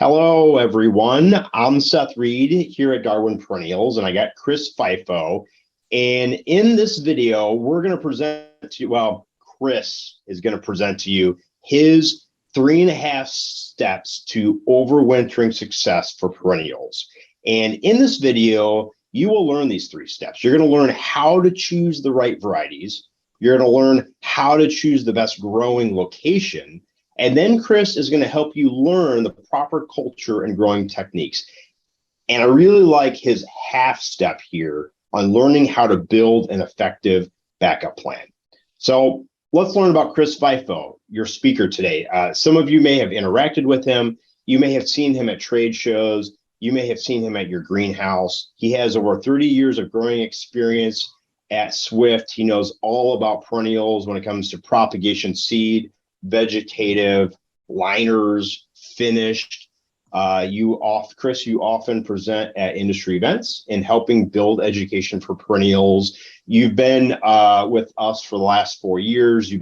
Hello, everyone. I'm Seth Reed here at Darwin Perennials, and I got Chris Fifo. And in this video, we're going to present to you, Chris is going to present to you his 3.5 steps to overwintering success for perennials. And in this video, you will learn these 3 steps. You're going to learn how to choose the right varieties. You're going to learn how to choose the best growing location. And then Chris is going to help you learn the proper culture and growing techniques. And I really like his half step here on learning how to build an effective backup plan. So let's learn about Chris Fifo, your speaker today. Some of you may have interacted with him. You may have seen him at trade shows. You may have seen him at your greenhouse. He has over 30 years of growing experience at Swift. He knows all about perennials when it comes to propagation seed, vegetative, liners, finished. Chris, you often present at industry events in helping build education for perennials. You've been with us for the last 4 years.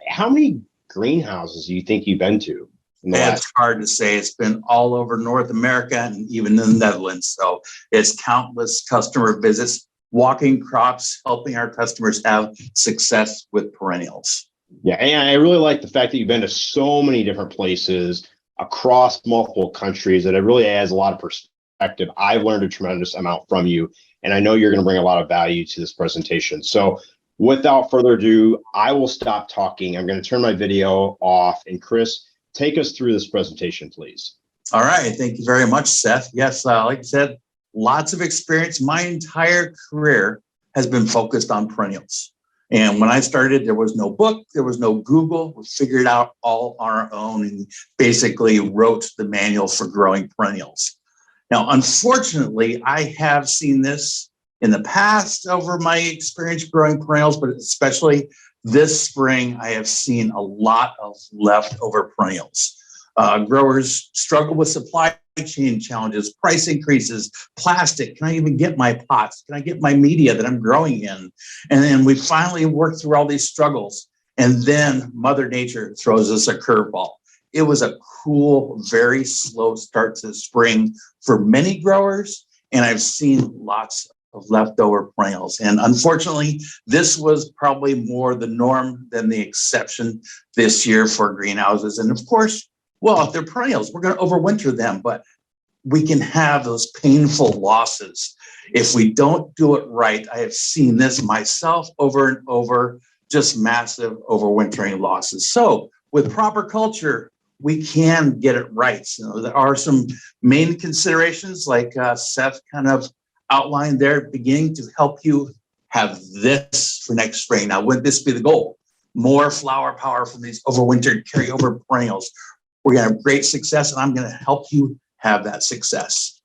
How many greenhouses do you think you've been to? It's hard to say. It's been all over North America and even in the Netherlands. So it's countless customer visits, walking crops, helping our customers have success with perennials. Yeah, and I really like the fact that you've been to so many different places across multiple countries that it really adds a lot of perspective. I've learned a tremendous amount from you, and I know you're going to bring a lot of value to this presentation. So without further ado, I will stop talking. I'm going to turn my video off, and Chris, take us through this presentation, please. All right. Thank you very much, Seth. Yes, like I said, lots of experience. My entire career has been focused on perennials. And when I started, there was no book, there was no Google. We figured it out all on our own and basically wrote the manual for growing perennials. Now, unfortunately, I have seen this in the past over my experience growing perennials, but especially this spring, I have seen a lot of leftover perennials. Growers struggle with supply chain challenges, price increases, plastic. Can I even get my pots? Can I get my media that I'm growing in? And then we finally worked through all these struggles. And then Mother Nature throws us a curveball. It was a cool, very slow start to the spring for many growers. And I've seen lots of leftover perennials. And unfortunately, this was probably more the norm than the exception this year for greenhouses. And of course, well, if they're perennials, we're going to overwinter them, but we can have those painful losses if we don't do it right. I have seen this myself over and over, just massive overwintering losses. So with proper culture, we can get it right. So there are some main considerations like Seth kind of outlined there at the beginning to help you have this for next spring. Now, wouldn't this be the goal? More flower power from these overwintered carryover perennials. We're going to have great success, and I'm going to help you have that success.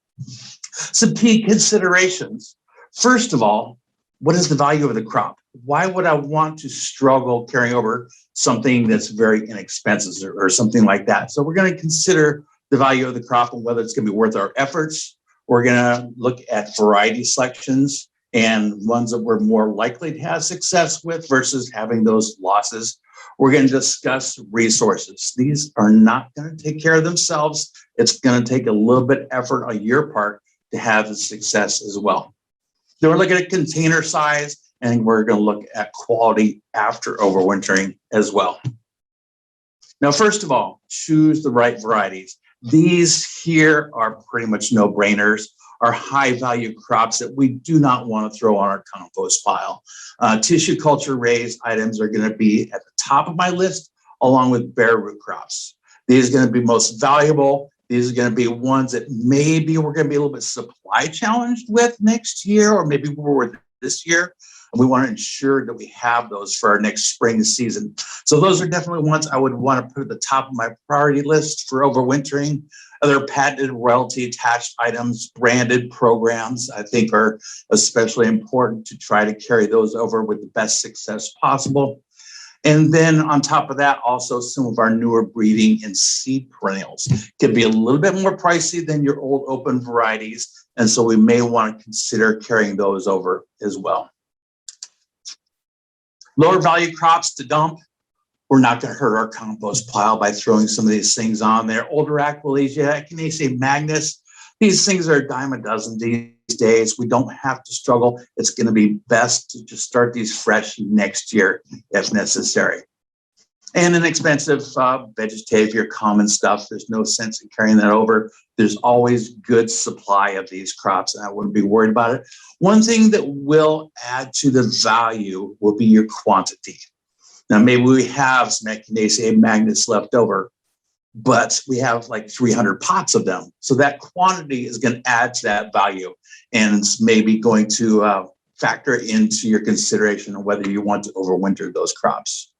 Some key considerations. First of all, what is the value of the crop? Why would I want to struggle carrying over something that's very inexpensive or something like that? So we're going to consider the value of the crop and whether it's going to be worth our efforts. We're going to look at variety selections and ones that we're more likely to have success with versus having those losses. We're going to discuss resources. These are not going to take care of themselves. It's going to take a little bit of effort on your part to have the success as well. Then we're looking at container size, and we're going to look at quality after overwintering as well. Now, first of all, choose the right varieties. These here are pretty much no-brainers, are high-value crops that we do not want to throw on our compost pile. Tissue culture raised items are going to be at the top of my list, along with bare root crops. These are going to be most valuable. These are going to be ones that maybe we're going to be a little bit supply challenged with next year, or maybe we're with this year. And we want to ensure that we have those for our next spring season. So those are definitely ones I would want to put at the top of my priority list for overwintering. Other patented royalty attached items, branded programs, I think are especially important to try to carry those over with the best success possible. And then on top of that, also some of our newer breeding and seed perennials can be a little bit more pricey than your old open varieties. And so we may want to consider carrying those over as well. Lower value crops to dump. We're not going to hurt our compost pile by throwing some of these things on there. Older Aquilegia, Echinacea magnus, these things are a dime a dozen these days. We don't have to struggle. It's going to be best to just start these fresh next year if necessary. And inexpensive vegetative, common stuff. There's no sense in carrying that over. There's always good supply of these crops, and I wouldn't be worried about it. One thing that will add to the value will be your quantity. Now, maybe we have some Echinacea magnus left over, but we have like 300 pots of them. So that quantity is going to add to that value, and it's maybe going to factor into your consideration of whether you want to overwinter those crops.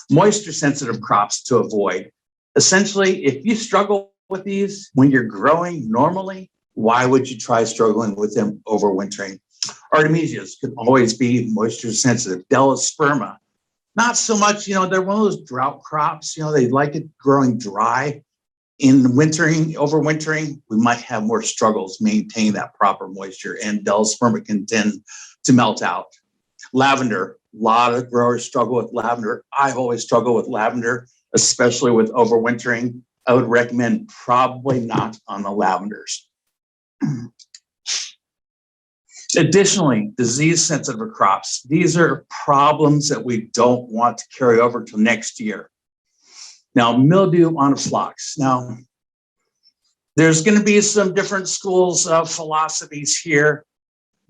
Moisture sensitive crops to avoid. Essentially, if you struggle with these when you're growing normally, why would you try struggling with them overwintering? Artemisias can always be moisture sensitive. Delosperma, not so much, they're one of those drought crops, they like it growing dry. In wintering, overwintering, we might have more struggles maintaining that proper moisture, and Delosperma can tend to melt out. Lavender, a lot of growers struggle with lavender. I've always struggled with lavender, especially with overwintering. I would recommend probably not on the lavenders. Additionally, disease-sensitive crops. These are problems that we don't want to carry over to next year. Now, mildew on phlox. Now, there's going to be some different schools of philosophies here.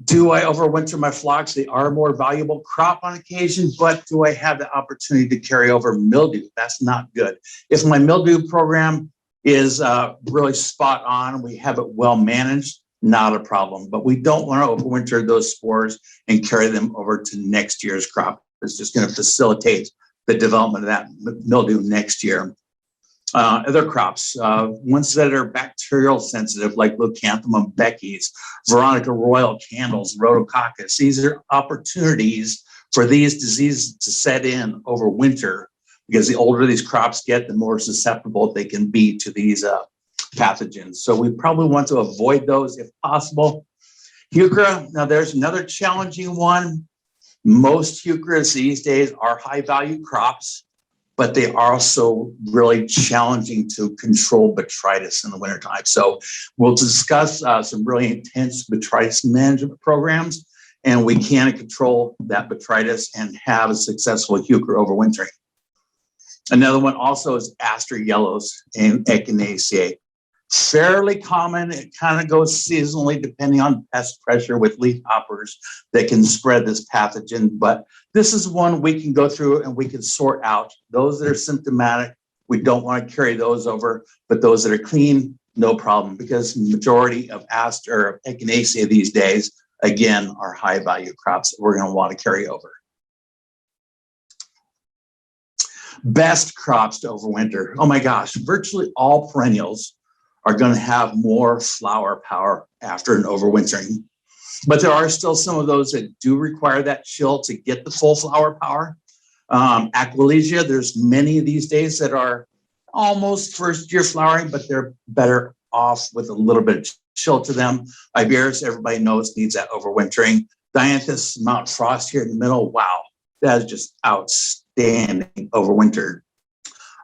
Do I overwinter my phlox? They are a more valuable crop on occasion, but do I have the opportunity to carry over mildew? That's not good. If my mildew program is really spot on, we have it well managed, not a problem. But we don't want to overwinter those spores and carry them over to next year's crop. It's just going to facilitate the development of that mildew next year. Other crops, ones that are bacterial sensitive, like Leucanthemum Beckys, Veronica Royal candles, Rhodococcus. These are opportunities for these diseases to set in over winter, because the older these crops get, the more susceptible they can be to these pathogens. So we probably want to avoid those if possible. Heuchera, now there's another challenging one. Most heucheras these days are high value crops, but they are also really challenging to control botrytis in the wintertime. So we'll discuss some really intense botrytis management programs, and we can control that botrytis and have a successful heuchera overwintering. Another one also is aster yellows and Echinacea. Fairly common. It kind of goes seasonally depending on pest pressure with leafhoppers that can spread this pathogen. But this is one we can go through and we can sort out. Those that are symptomatic, we don't want to carry those over, but those that are clean, no problem, because the majority of aster or Echinacea these days, again, are high value crops that we're going to want to carry over. Best crops to overwinter. Oh my gosh, virtually all perennials are going to have more flower power after an overwintering. But there are still some of those that do require that chill to get the full flower power. Aquilegia, there's many these days that are almost first year flowering, but they're better off with a little bit of chill to them. Iberis, everybody knows, needs that overwintering. Dianthus, Mount Frost here in the middle, wow, that is just outstanding overwintered.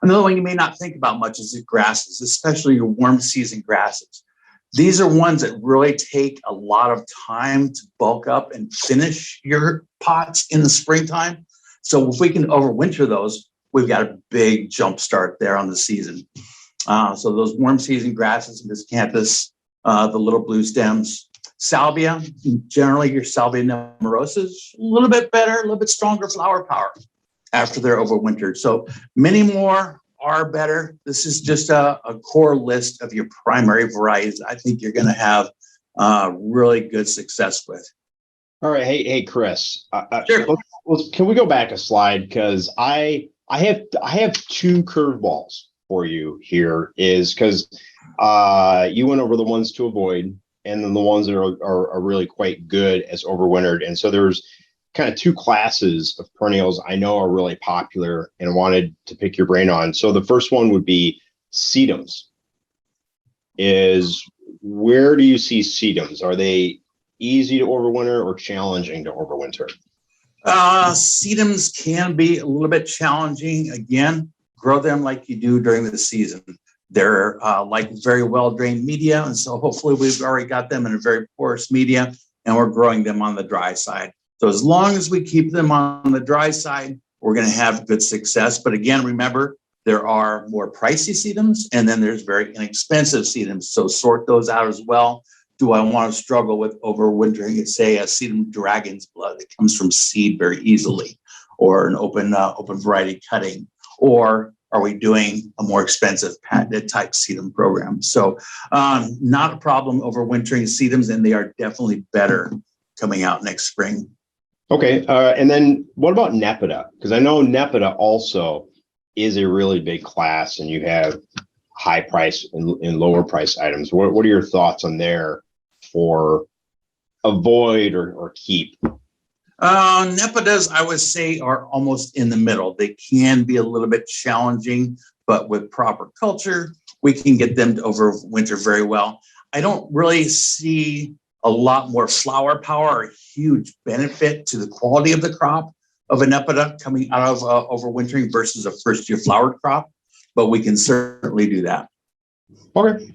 Another one you may not think about much is the grasses, especially your warm season grasses. These are ones that really take a lot of time to bulk up and finish your pots in the springtime. So if we can overwinter those, we've got a big jump start there on the season. So those warm season grasses, Miscanthus, the little blue stems, salvia, generally your salvia nemorosa is a little bit better, a little bit stronger flower power after they're overwintered. So many more are better. This is just a core list of your primary varieties I think you're going to have really good success with. All right. Hey, Chris. Sure. Can we go back a slide? Because I have two curveballs for you here. Is because you went over the ones to avoid, and then the ones that are really quite good as overwintered. And so there's kind of two classes of perennials I know are really popular and wanted to pick your brain on. So the first one would be sedums. Where do you see sedums? Are they easy to overwinter or challenging to overwinter? Sedums can be a little bit challenging. Again, grow them like you do during the season. They're like very well-drained media, and so hopefully we've already got them in a very porous media, and we're growing them on the dry side. So as long as we keep them on the dry side, we're going to have good success. But again, remember, there are more pricey sedums, and then there's very inexpensive sedums. So sort those out as well. Do I want to struggle with overwintering, it's say a sedum dragon's blood that comes from seed very easily, or an open variety cutting, or are we doing a more expensive patented type sedum program? So not a problem overwintering sedums, and they are definitely better coming out next spring. Okay, and then what about Nepeta? Because I know Nepeta also is a really big class, and you have high price and lower price items. What are your thoughts on there for avoid or keep? Nepetas, I would say, are almost in the middle. They can be a little bit challenging, but with proper culture, we can get them to overwinter very well. I don't really see a lot more flower power or huge benefit to the quality of the crop of a Nepeta coming out of overwintering versus a first-year flowered crop, but we can certainly do that. Okay,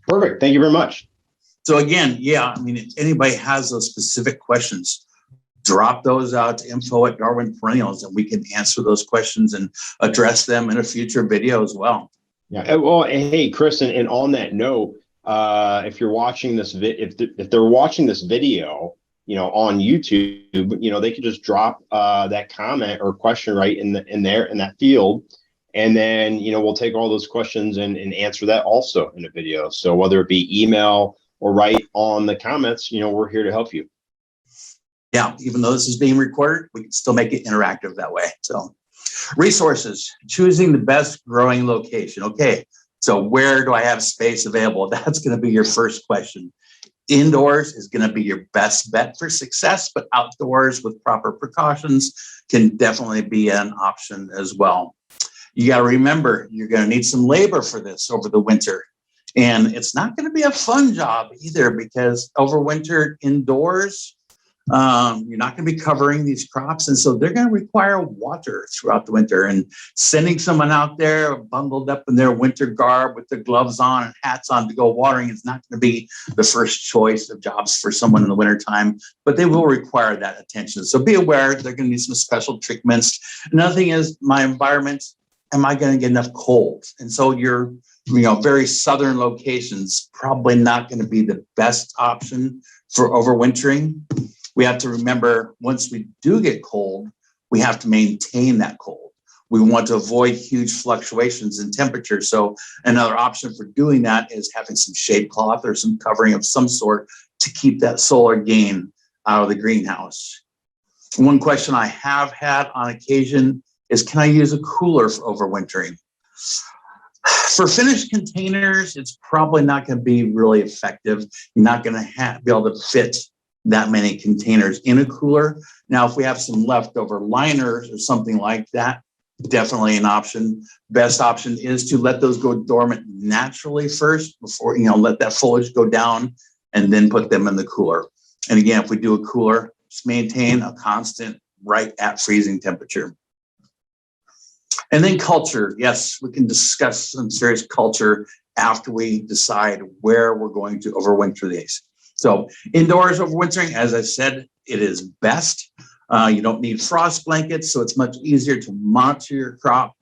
perfect. Thank you very much. So again, yeah, I mean, if anybody has those specific questions, drop those out to info@Darwin Perennials, and we can answer those questions and address them in a future video as well. Yeah. Well, hey, Chris, and on that note, if you're watching this, if they're watching this video, on YouTube, they could just drop that comment or question right in that field, and then we'll take all those questions and answer that also in a video. So whether it be email or write on the comments, we're here to help you. Yeah, even though this is being recorded, we can still make it interactive that way. So resources, choosing the best growing location. Okay, so where do I have space available? That's going to be your first question. Indoors is going to be your best bet for success, but outdoors with proper precautions can definitely be an option as well. You got to remember, you're going to need some labor for this over the winter. And it's not going to be a fun job either, because overwintered indoors, you're not going to be covering these crops. And so they're going to require water throughout the winter, and sending someone out there bundled up in their winter garb with their gloves on and hats on to go watering is not going to be the first choice of jobs for someone in the wintertime, but they will require that attention. So be aware they're going to need some special treatments. Another thing is my environment. Am I going to get enough cold? And so your very southern locations probably not going to be the best option for overwintering. We have to remember, once we do get cold, we have to maintain that cold. We want to avoid huge fluctuations in temperature. So another option for doing that is having some shade cloth or some covering of some sort to keep that solar gain out of the greenhouse. One question I have had on occasion is, can I use a cooler for overwintering? For finished containers, it's probably not going to be really effective. You're not going to be able to fit that many containers in a cooler. Now, if we have some leftover liners or something like that, definitely an option. Best option is to let those go dormant naturally first before, let that foliage go down, and then put them in the cooler. And again, if we do a cooler, just maintain a constant right at freezing temperature. And then culture. Yes, we can discuss some serious culture after we decide where we're going to overwinter these. So indoors overwintering, as I said, it is best. You don't need frost blankets, so it's much easier to monitor your crop.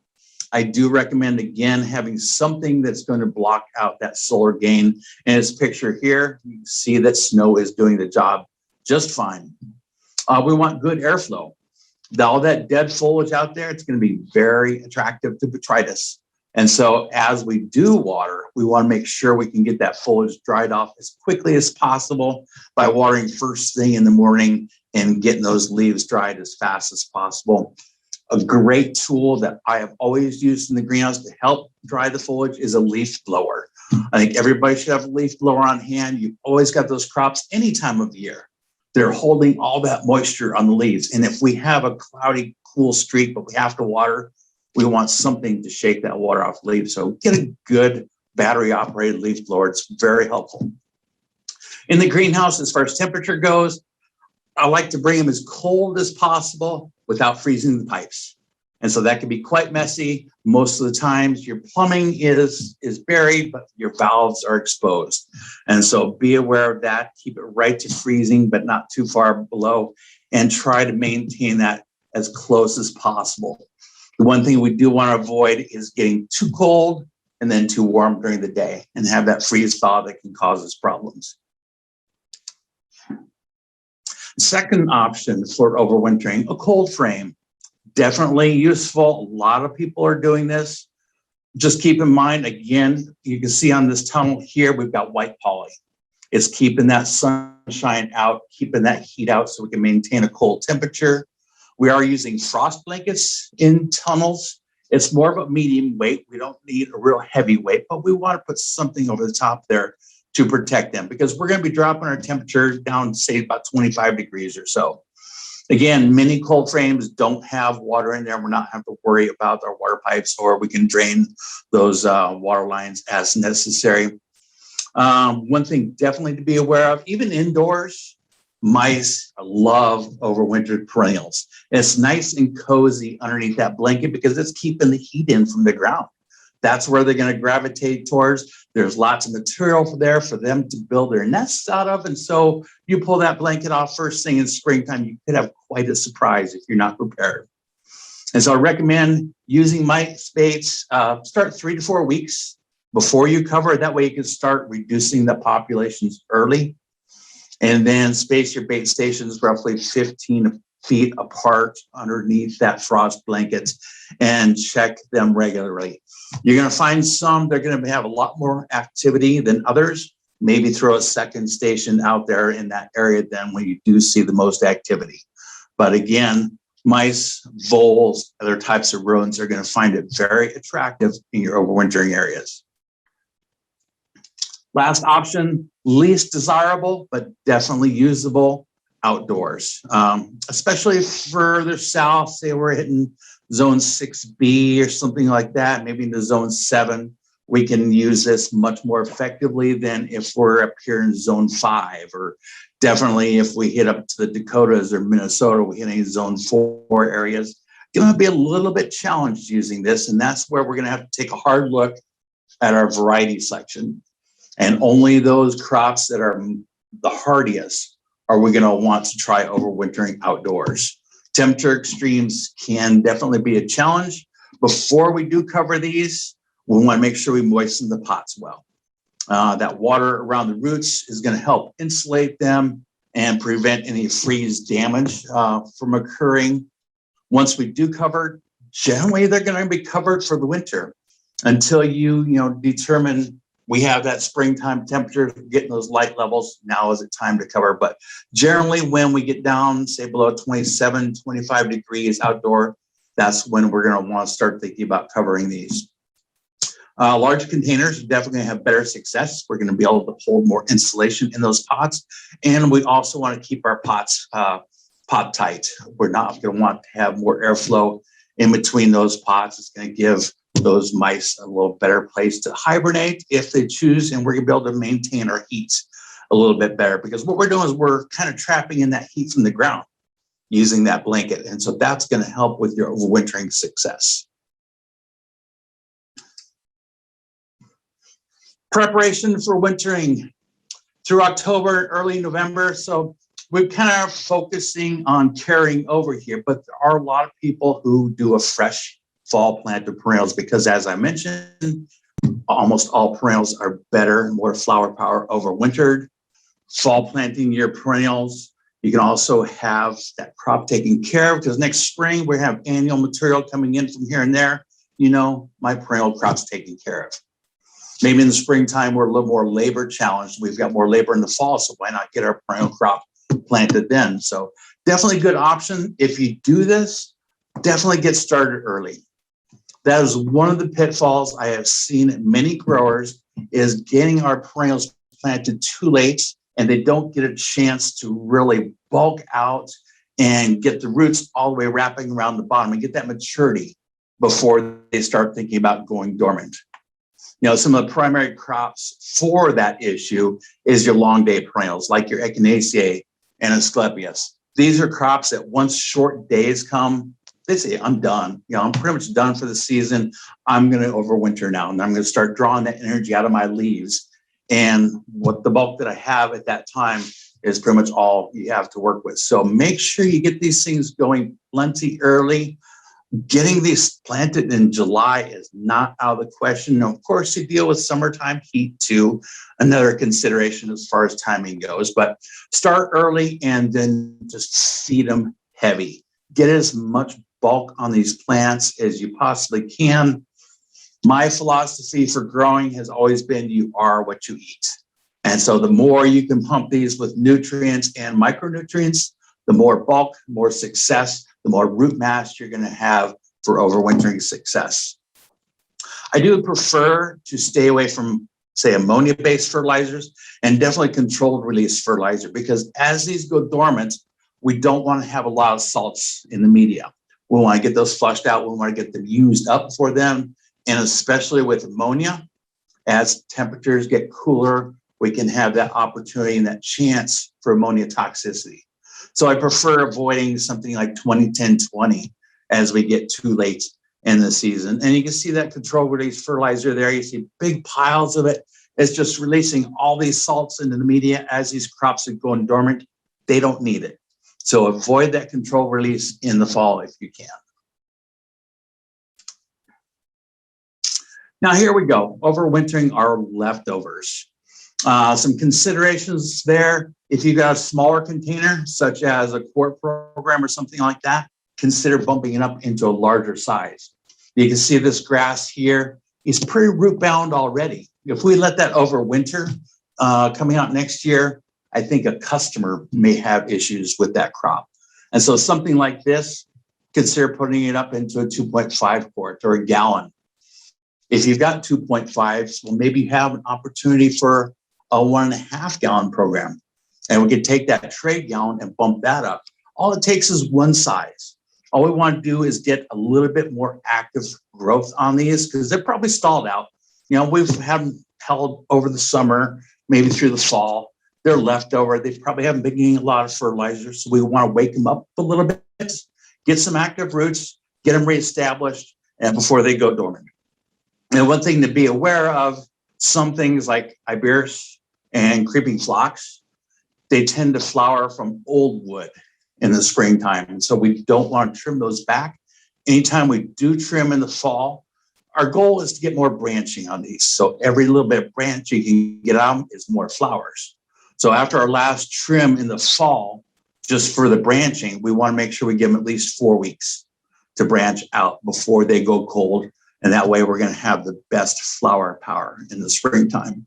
I do recommend, again, having something that's going to block out that solar gain. And this picture here, you can see that snow is doing the job just fine. We want good airflow. All that dead foliage out there, it's going to be very attractive to botrytis. And so as we do water, we want to make sure we can get that foliage dried off as quickly as possible by watering first thing in the morning and getting those leaves dried as fast as possible. A great tool that I have always used in the greenhouse to help dry the foliage is a leaf blower. I think everybody should have a leaf blower on hand. You've always got those crops any time of year. They're holding all that moisture on the leaves. And if we have a cloudy, cool streak, but we have to water, we want something to shake that water off the leaves. So get a good battery-operated leaf blower. It's very helpful. In the greenhouse, as far as temperature goes, I like to bring them as cold as possible without freezing the pipes. And so that can be quite messy. Most of the times your plumbing is buried, but your valves are exposed. And so be aware of that. Keep it right to freezing, but not too far below, and try to maintain that as close as possible. The one thing we do want to avoid is getting too cold and then too warm during the day and have that freeze thaw that can cause us problems. Second option for overwintering, a cold frame. Definitely useful. A lot of people are doing this. Just keep in mind, again, you can see on this tunnel here, we've got white poly. It's keeping that sunshine out, keeping that heat out so we can maintain a cold temperature. We are using frost blankets in tunnels. It's more of a medium weight. We don't need a real heavy weight, but we want to put something over the top there to protect them, because we're going to be dropping our temperatures down, say, about 25 degrees or so. Again, many cold frames don't have water in there. We're not having to worry about our water pipes, or we can drain those water lines as necessary. One thing definitely to be aware of, even indoors, mice love overwintered perennials. It's nice and cozy underneath that blanket because it's keeping the heat in from the ground. That's where they're going to gravitate towards. There's lots of material there for them to build their nests out of. And so you pull that blanket off first thing in springtime, you could have quite a surprise if you're not prepared. And so I recommend using mice baits. Start 3 to 4 weeks before you cover it. That way you can start reducing the populations early. And then space your bait stations roughly 15 feet apart underneath that frost blanket and check them regularly. You're going to find some, they're going to have a lot more activity than others. Maybe throw a second station out there in that area then when you do see the most activity. But again, mice, voles, other types of rodents are going to find it very attractive in your overwintering areas. Last option, least desirable, but definitely usable, outdoors, especially further south. Say we're hitting zone 6B or something like that, maybe into zone 7, we can use this much more effectively than if we're up here in zone 5, or definitely if we hit up to the Dakotas or Minnesota, we hit any zone 4 areas. It's going to be a little bit challenged using this, and that's where we're going to have to take a hard look at our variety section. And only those crops that are the hardiest are we going to want to try overwintering outdoors. Temperature extremes can definitely be a challenge. Before we do cover these, we want to make sure we moisten the pots well. That water around the roots is going to help insulate them and prevent any freeze damage from occurring. Once we do cover, generally they're going to be covered for the winter until you determine we have that springtime temperature, getting those light levels. Now is it time to cover? But generally when we get down, say below 27, 25 degrees outdoor, that's when we're going to want to start thinking about covering these. Large containers are definitely going to have better success. We're going to be able to hold more insulation in those pots. And we also want to keep our pots pot tight. We're not going to want to have more airflow in between those pots. It's going to give those mice a little better place to hibernate if they choose, and we're going to be able to maintain our heat a little bit better, because what we're doing is we're kind of trapping in that heat from the ground using that blanket. And so that's going to help with your overwintering success. Preparation for wintering through October, early November. So we're kind of focusing on carrying over here, but there are a lot of people who do a fresh fall planted perennials, because as I mentioned, almost all perennials are better, more flower power overwintered. Fall planting your perennials, you can also have that crop taken care of, because next spring we have annual material coming in from here and there. My perennial crop's taken care of. Maybe in the springtime we're a little more labor challenged. We've got more labor in the fall, so why not get our perennial crop planted then? So definitely a good option. If you do this, definitely get started early. That is one of the pitfalls I have seen in many growers, is getting our perennials planted too late, and they don't get a chance to really bulk out and get the roots all the way wrapping around the bottom and get that maturity before they start thinking about going dormant. Some of the primary crops for that issue is your long day perennials, like your Echinacea and Asclepias. These are crops that once short days come, they say, I'm done. You know, I'm pretty much done for the season. I'm going to overwinter now, and I'm going to start drawing that energy out of my leaves. And what the bulk that I have at that time is pretty much all you have to work with. So make sure you get these things going plenty early. Getting these planted in July is not out of the question. Now, of course, you deal with summertime heat too, another consideration as far as timing goes, but start early and then just feed them heavy. Get as much bulk on these plants as you possibly can. My philosophy for growing has always been you are what you eat. And so the more you can pump these with nutrients and micronutrients, the more bulk, more success, the more root mass you're going to have for overwintering success. I do prefer to stay away from, say, ammonia-based fertilizers and definitely controlled release fertilizer, because as these go dormant, we don't want to have a lot of salts in the media. We want to get those flushed out. We want to get them used up for them. And especially with ammonia, as temperatures get cooler, we can have that opportunity and that chance for ammonia toxicity. So I prefer avoiding something like 20-10-20 as we get too late in the season. And you can see that control release fertilizer there. You see big piles of it. It's just releasing all these salts into the media as these crops are going dormant. They don't need it. So avoid that control release in the fall if you can. Now here we go, overwintering our leftovers. Some considerations there. If you've got a smaller container, such as a quart program or something like that, consider bumping it up into a larger size. You can see this grass here is pretty root bound already. If we let that overwinter coming out next year, I think a customer may have issues with that crop. And so something like this, consider putting it up into a 2.5 quart or a gallon. If you've got 2.5s, well, maybe you have an opportunity for a 1.5 gallon program. And we could take that trade gallon and bump that up. All it takes is one size. All we want to do is get a little bit more active growth on these because they're probably stalled out. You know, we've had them held over the summer, maybe through the fall. They're leftover. They probably haven't been getting a lot of fertilizer. So we want to wake them up a little bit, get some active roots, get them reestablished and before they go dormant. And one thing to be aware of, some things like iberis and creeping phlox, they tend to flower from old wood in the springtime. And so we don't want to trim those back. Anytime we do trim in the fall, our goal is to get more branching on these. So every little bit of branch you can get out is more flowers. So after our last trim in the fall, just for the branching, we want to make sure we give them at least 4 weeks to branch out before they go cold. And that way we're going to have the best flower power in the springtime.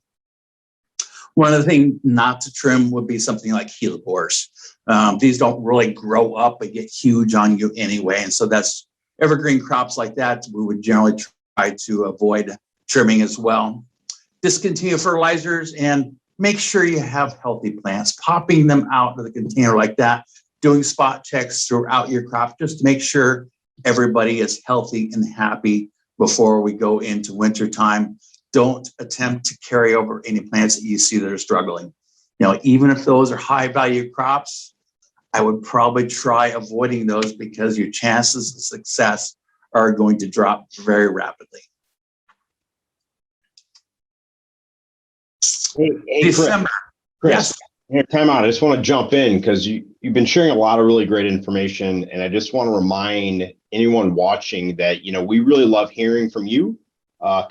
One of the things not to trim would be something like hellebores. These don't really grow up and get huge on you anyway. And so that's evergreen crops like that, we would generally try to avoid trimming as well. Discontinue fertilizers and make sure you have healthy plants. Popping them out of the container like that, doing spot checks throughout your crop just to make sure everybody is healthy and happy before we go into winter time. Don't attempt to carry over any plants that you see that are struggling. You know, even if those are high value crops, I would probably try avoiding those because your chances of success are going to drop very rapidly. Hey, December. Chris, Yes. Here, time out. I just want to jump in because you've been sharing a lot of really great information. And I just want to remind anyone watching that, you know, we really love hearing from you,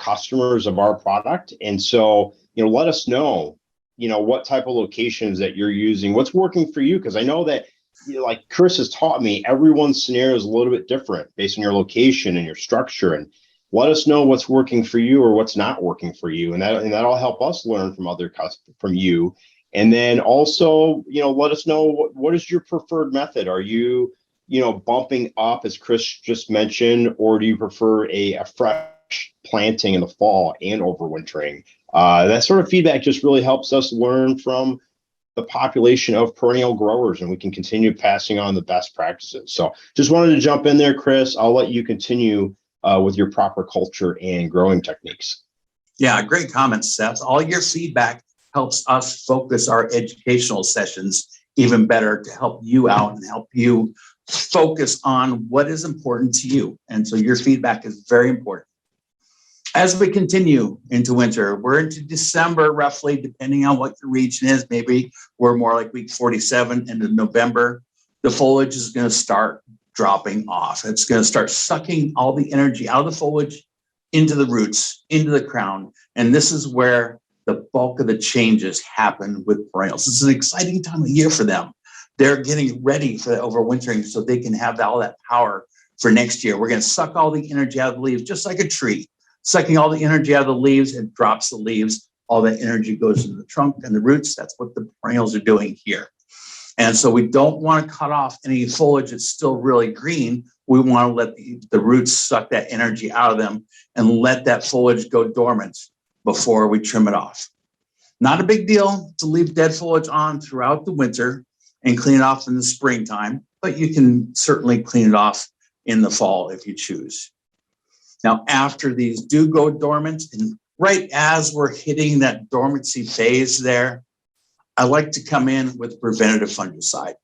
customers of our product. And so, you know, let us know, you know, what type of locations that you're using, what's working for you. Because I know that, you know, like Chris has taught me, everyone's scenario is a little bit different based on your location and your structure. And let us know what's working for you or what's not working for you. And that'll help us learn from you. And then also, you know, let us know what is your preferred method? Are you, you know, bumping up as Chris just mentioned, or do you prefer a fresh planting in the fall and overwintering? That sort of feedback just really helps us learn from the population of perennial growers, and we can continue passing on the best practices. So just wanted to jump in there, Chris. I'll let you continue with your proper culture and growing techniques. Yeah, great comments, Seth. All your feedback helps us focus our educational sessions even better to help you out and help you focus on what is important to you. And so your feedback is very important. As we continue into winter, we're into December roughly, depending on what your region is. Maybe we're more like week 47 into November. The foliage is going to start dropping off. It's going to start sucking all the energy out of the foliage into the roots, into the crown. And this is where the bulk of the changes happen with perennials. It's an exciting time of year for them. They're getting ready for the overwintering so they can have all that power for next year. We're going to suck all the energy out of the leaves, just like a tree. Sucking all the energy out of the leaves, it drops the leaves. All that energy goes into the trunk and the roots. That's what the perennials are doing here. And so we don't want to cut off any foliage that's still really green. We want to let the roots suck that energy out of them and let that foliage go dormant before we trim it off. Not a big deal to leave dead foliage on throughout the winter and clean it off in the springtime, but you can certainly clean it off in the fall if you choose. Now, after these do go dormant, and right as we're hitting that dormancy phase there, I like to come in with preventative fungicide.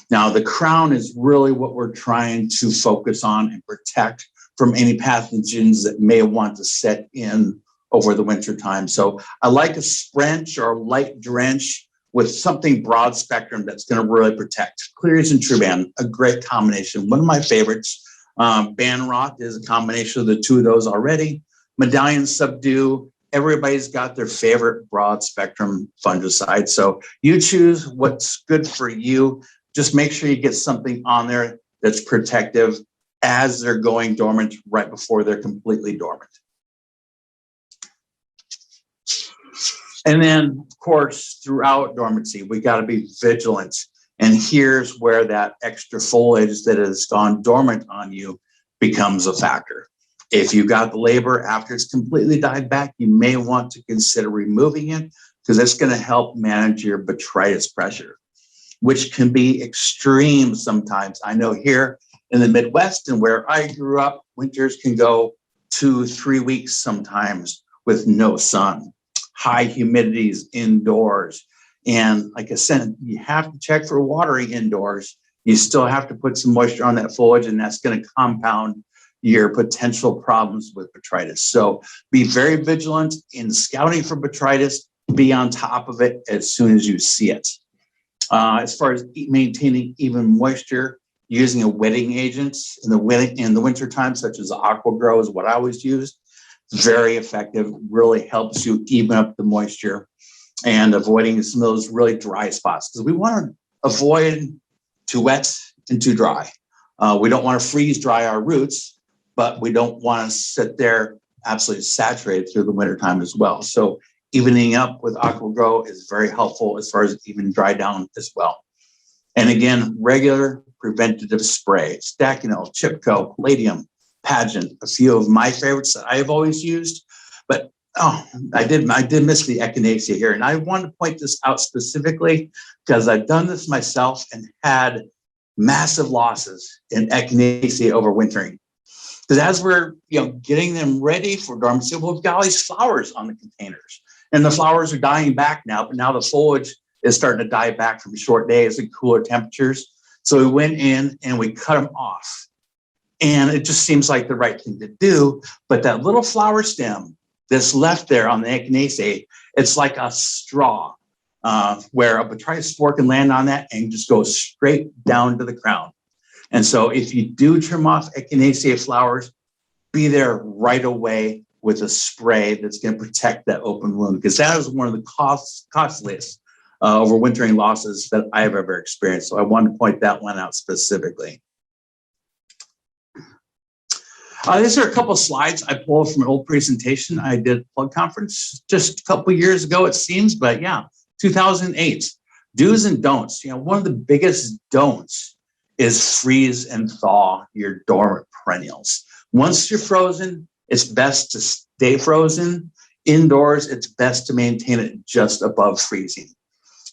Now, the crown is really what we're trying to focus on and protect from any pathogens that may want to set in over the winter time. So I like a sprench or a light drench with something broad spectrum that's going to really protect. Clears and Truban, a great combination. One of my favorites. Banrot is a combination of the two of those already. Medallion Subdue, everybody's got their favorite broad spectrum fungicide. So you choose what's good for you. Just make sure you get something on there that's protective as they're going dormant right before they're completely dormant. And then, of course, throughout dormancy, we got to be vigilant. And here's where that extra foliage that has gone dormant on you becomes a factor. If you got the labor after it's completely died back, you may want to consider removing it because it's going to help manage your botrytis pressure, which can be extreme sometimes. I know here in the Midwest and where I grew up, winters can go 2-3 weeks sometimes with no sun, high humidities indoors. And like I said, you have to check for watering indoors. You still have to put some moisture on that foliage, and that's going to compound your potential problems with botrytis. So be very vigilant in scouting for botrytis. Be on top of it as soon as you see it. As far as maintaining even moisture, using a wetting agent in the winter time, such as AquaGrow is what I always use. Very effective, really helps you even up the moisture and avoiding some of those really dry spots, because we want to avoid too wet and too dry. We don't want to freeze dry our roots, but we don't want to sit there absolutely saturated through the wintertime as well. So evening up with AquaGrow is very helpful as far as even dry down as well. And again, regular preventative spray, Stachinol, Chipco, Palladium, Pageant, a few of my favorites that I have always used. But I did miss the echinacea here. And I want to point this out specifically because I've done this myself and had massive losses in echinacea overwintering. Because as we're getting them ready for dormancy, we've got all these flowers on the containers. And the flowers are dying back now, but now the foliage is starting to die back from short days and cooler temperatures. So we went in and we cut them off. And it just seems like the right thing to do. But that little flower stem that's left there on the echinacea, it's like a straw where a botrytis spore can land on that and just go straight down to the crown. And so if you do trim off echinacea flowers, be there right away with a spray that's going to protect that open wound, because that is one of the costliest overwintering losses that I've ever experienced. So I wanted to point that one out specifically. These are a couple of slides I pulled from an old presentation I did at Plug Conference just a couple of years ago, it seems, but yeah, 2008. Do's and don'ts. One of the biggest don'ts is freeze and thaw your dormant perennials. Once you're frozen, it's best to stay frozen. Indoors, it's best to maintain it just above freezing.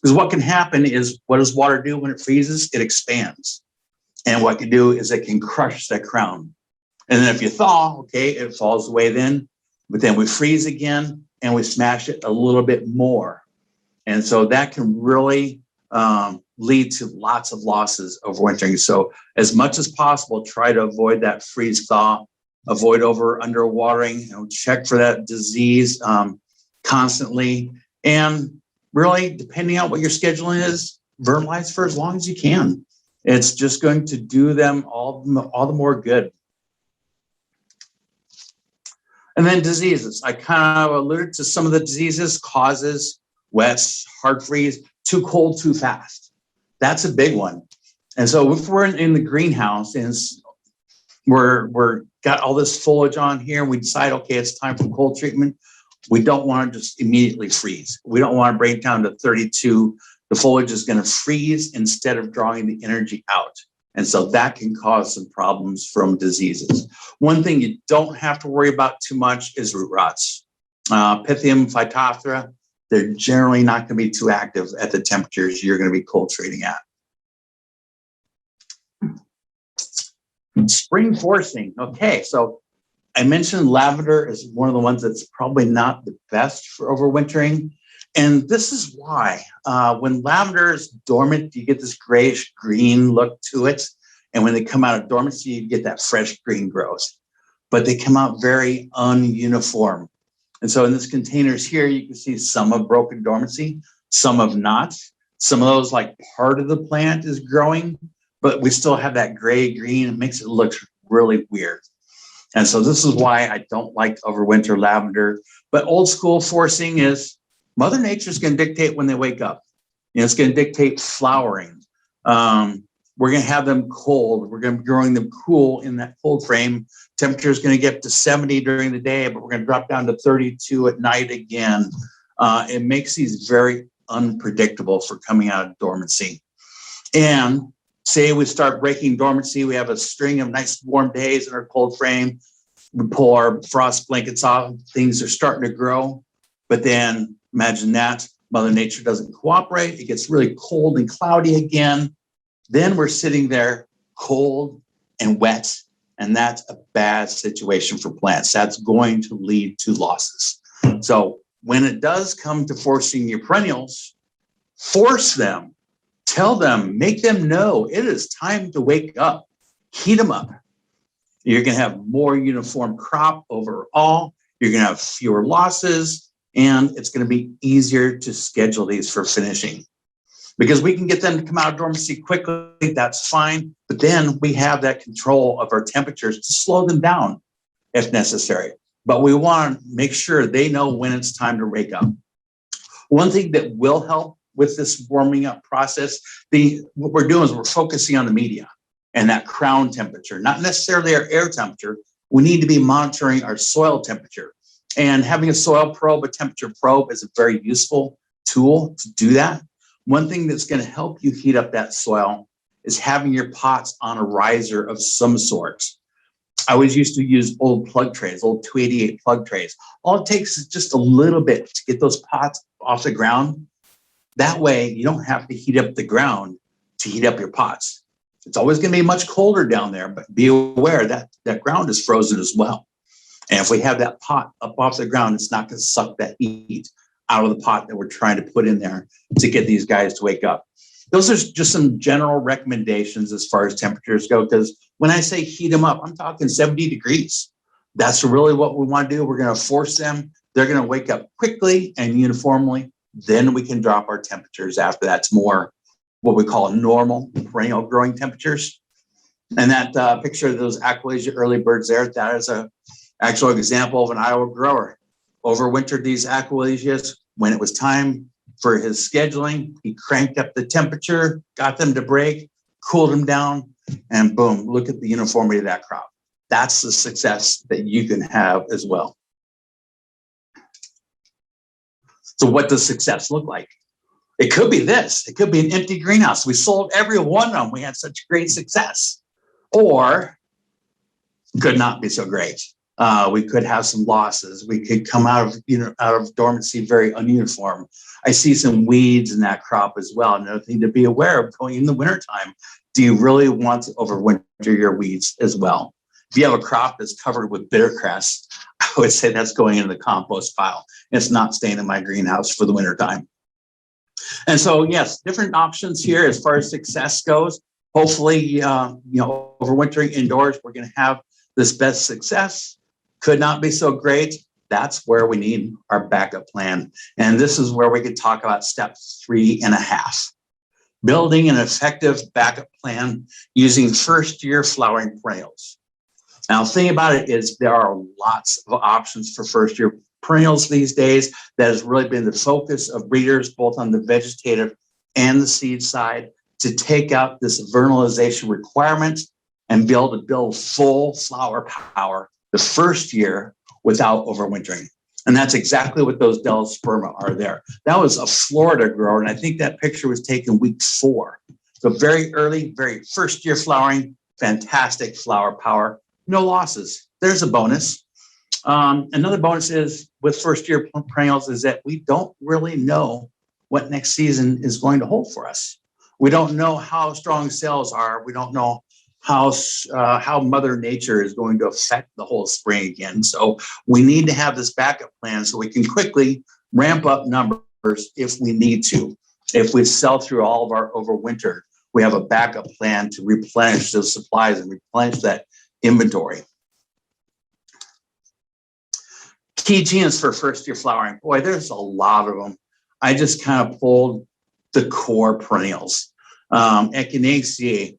Because what can happen is, what does water do when it freezes? It expands. And what it can do is it can crush that crown. And then if you thaw, okay, it falls away then. But then we freeze again and we smash it a little bit more. And so that can really lead to lots of losses overwintering. So as much as possible, try to avoid that freeze thaw, avoid underwatering, check for that disease constantly. And really, depending on what your scheduling is, vernalize for as long as you can. It's just going to do them all the more good. And then diseases. I kind of alluded to some of the diseases, causes, wets, hard freeze, too cold, too fast. That's a big one. And so if we're in the greenhouse and we're got all this foliage on here, and we decide, okay, it's time for cold treatment, we don't want to just immediately freeze. We don't want to break down to 32. The foliage is going to freeze instead of drawing the energy out. And so that can cause some problems from diseases. One thing you don't have to worry about too much is root rots. Pythium, Phytophthora, they're generally not going to be too active at the temperatures you're going to be cold treating at. Spring forcing. Okay, so I mentioned lavender is one of the ones that's probably not the best for overwintering. And this is why. When lavender is dormant, you get this grayish green look to it. And when they come out of dormancy, you get that fresh green growth. But they come out very ununiform. And so in this containers here, you can see some have broken dormancy, some have not. Some of those, like part of the plant is growing, but we still have that gray green. It makes it look really weird. And so this is why I don't like overwinter lavender. But old school forcing is Mother Nature's going to dictate when they wake up. It's going to dictate flowering. We're going to have them cold. We're going to be growing them cool in that cold frame. Temperature is going to get to 70 during the day, but we're going to drop down to 32 at night again. It makes these very unpredictable for coming out of dormancy. And say we start breaking dormancy, we have a string of nice warm days in our cold frame. We pull our frost blankets off, things are starting to grow. But then imagine that Mother Nature doesn't cooperate. It gets really cold and cloudy again. Then we're sitting there cold and wet. And that's a bad situation for plants. That's going to lead to losses. So when it does come to forcing your perennials, force them, tell them, make them know it is time to wake up, heat them up. You're going to have more uniform crop overall. You're going to have fewer losses, and it's going to be easier to schedule these for finishing. Because we can get them to come out of dormancy quickly, that's fine. But then we have that control of our temperatures to slow them down if necessary. But we want to make sure they know when it's time to wake up. One thing that will help with this warming up process, what we're doing is we're focusing on the media and that crown temperature, not necessarily our air temperature. We need to be monitoring our soil temperature. And having a soil probe, a temperature probe, is a very useful tool to do that. One thing that's going to help you heat up that soil is having your pots on a riser of some sort. I always used to use old plug trays, old 288 plug trays. All it takes is just a little bit to get those pots off the ground. That way, you don't have to heat up the ground to heat up your pots. It's always going to be much colder down there, but be aware that that ground is frozen as well. And if we have that pot up off the ground, it's not going to suck that heat out of the pot that we're trying to put in there to get these guys to wake up. Those are just some general recommendations as far as temperatures go, because when I say heat them up, I'm talking 70 degrees. That's really what we want to do. We're going to force them. They're going to wake up quickly and uniformly. Then we can drop our temperatures after that's more what we call normal perennial growing temperatures. And that picture of those Aqualasia early birds there, that is an actual example of an Iowa grower. Overwintered these Aqualasias. When it was time for his scheduling, he cranked up the temperature, got them to break, cooled them down, and boom, look at the uniformity of that crop. That's the success that you can have as well. So what does success look like? It could be this. It could be an empty greenhouse. We sold every one of them. We had such great success. Or could not be so great. We could have some losses. We could come out of dormancy very ununiform. I see some weeds in that crop as well. Another thing to be aware of going in the wintertime. Do you really want to overwinter your weeds as well? If you have a crop that's covered with bittercress, I would say that's going into the compost pile. It's not staying in my greenhouse for the wintertime. And so, yes, different options here as far as success goes. Hopefully, overwintering indoors, we're going to have this best success. Could not be so great. That's where we need our backup plan. And this is where we could talk about step 3.5. Building an effective backup plan using first-year flowering perennials. Now, the thing about it is there are lots of options for first-year perennials these days. That has really been the focus of breeders, both on the vegetative and the seed side, to take out this vernalization requirement and be able to build full flower power the first year without overwintering. And that's exactly what those Delosperma are there. That was a Florida grower, and I think that picture was taken week 4. So very early, very first year flowering, fantastic flower power, no losses. There's a bonus. Another bonus is with first year perennials is that we don't really know what next season is going to hold for us. We don't know how strong sales are. We don't know how Mother Nature is going to affect the whole spring again. So we need to have this backup plan so we can quickly ramp up numbers if we need to. If we sell through all of our overwinter, we have a backup plan to replenish those supplies and replenish that inventory. Key genes for first year flowering. Boy, there's a lot of them. I just kind of pulled the core perennials. Echinacea,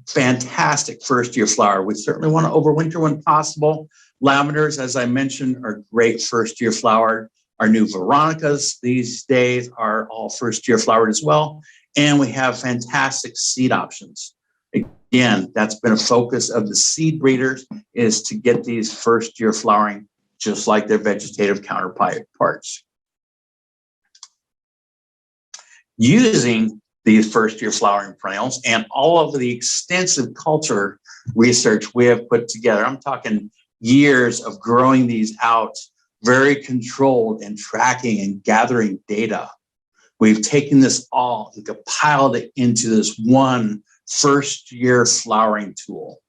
fantastic first year flower. We certainly want to overwinter when possible. Lavenders, as I mentioned, are great first year flowered. Our new Veronicas these days are all first year flowered as well. And we have fantastic seed options. Again, that's been a focus of the seed breeders, is to get these first year flowering just like their vegetative counterparts. Using these first year flowering perennials and all of the extensive culture research we have put together, I'm talking years of growing these out, very controlled and tracking and gathering data. We've taken this all and compiled it into this one first year flowering tool.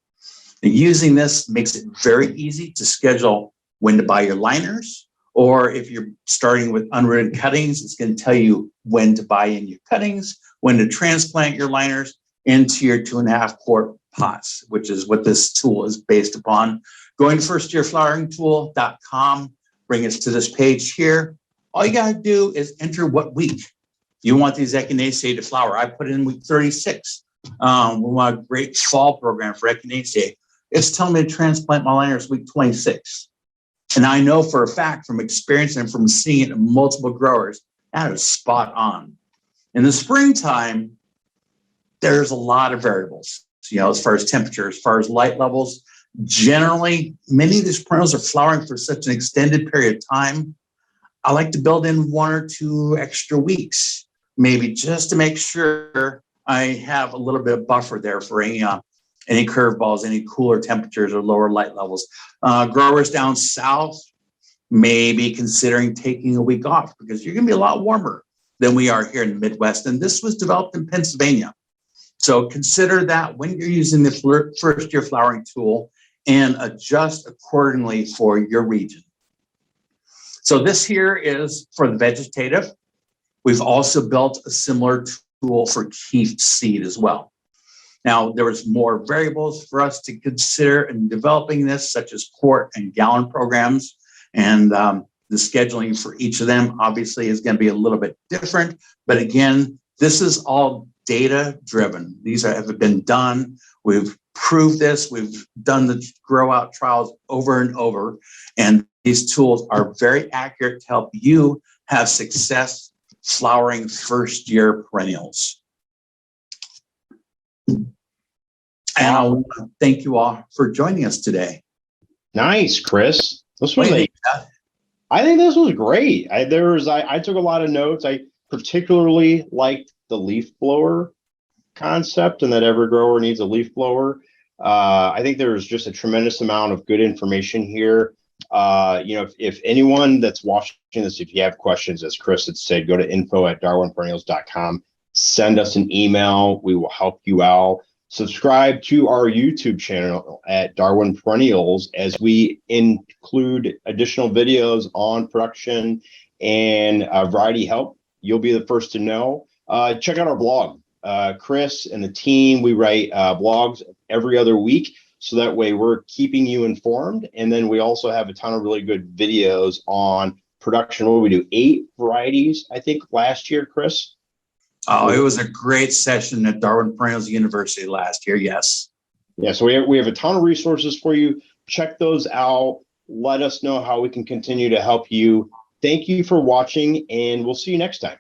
And using this makes it very easy to schedule when to buy your liners, or if you're starting with unrooted cuttings, it's going to tell you when to buy in your cuttings, when to transplant your liners into your 2.5 quart pots, which is what this tool is based upon. Going to firstyearfloweringtool.com, bring us to this page here. All you got to do is enter what week you want these Echinacea to flower. I put in week 36. We want a great fall program for Echinacea. It's telling me to transplant my liners week 26. And I know for a fact from experience and from seeing it in multiple growers, that is spot on. In the springtime, there's a lot of variables, as far as temperature, as far as light levels. Generally, many of these perennials are flowering for such an extended period of time. I like to build in 1 or 2 extra weeks, maybe just to make sure I have a little bit of buffer there for any curveballs, any cooler temperatures or lower light levels. Growers down south may be considering taking a week off because you're going to be a lot warmer than we are here in the Midwest. And this was developed in Pennsylvania. So consider that when you're using the first year flowering tool and adjust accordingly for your region. So this here is for the vegetative. We've also built a similar tool for keef seed as well. Now, there was more variables for us to consider in developing this, such as quart and gallon programs. And the scheduling for each of them obviously is going to be a little bit different. But again, this is all data driven. These have been done. We've proved this. We've done the grow out trials over and over. And these tools are very accurate to help you have success flowering first year perennials. And I want to thank you all for joining us today. Nice, Chris. This was I think this was great. I took a lot of notes. I particularly liked the leaf blower concept and that every grower needs a leaf blower. I think there's just a tremendous amount of good information here. If anyone that's watching this, if you have questions, as Chris had said, go to info@darwinperennials.com. Send us an email. We will help you out. Subscribe to our YouTube channel at Darwin Perennials as we include additional videos on production and variety help you'll be the first to know. Check out our blog. Chris and the team, we write blogs every other week. So that way we're keeping you informed. And then we also have a ton of really good videos on production. What we do, 8 varieties, I think, last year, Chris? Oh, it was a great session at Darwin Perennials University last year. Yes. Yeah, so we have a ton of resources for you. Check those out. Let us know how we can continue to help you. Thank you for watching, and we'll see you next time.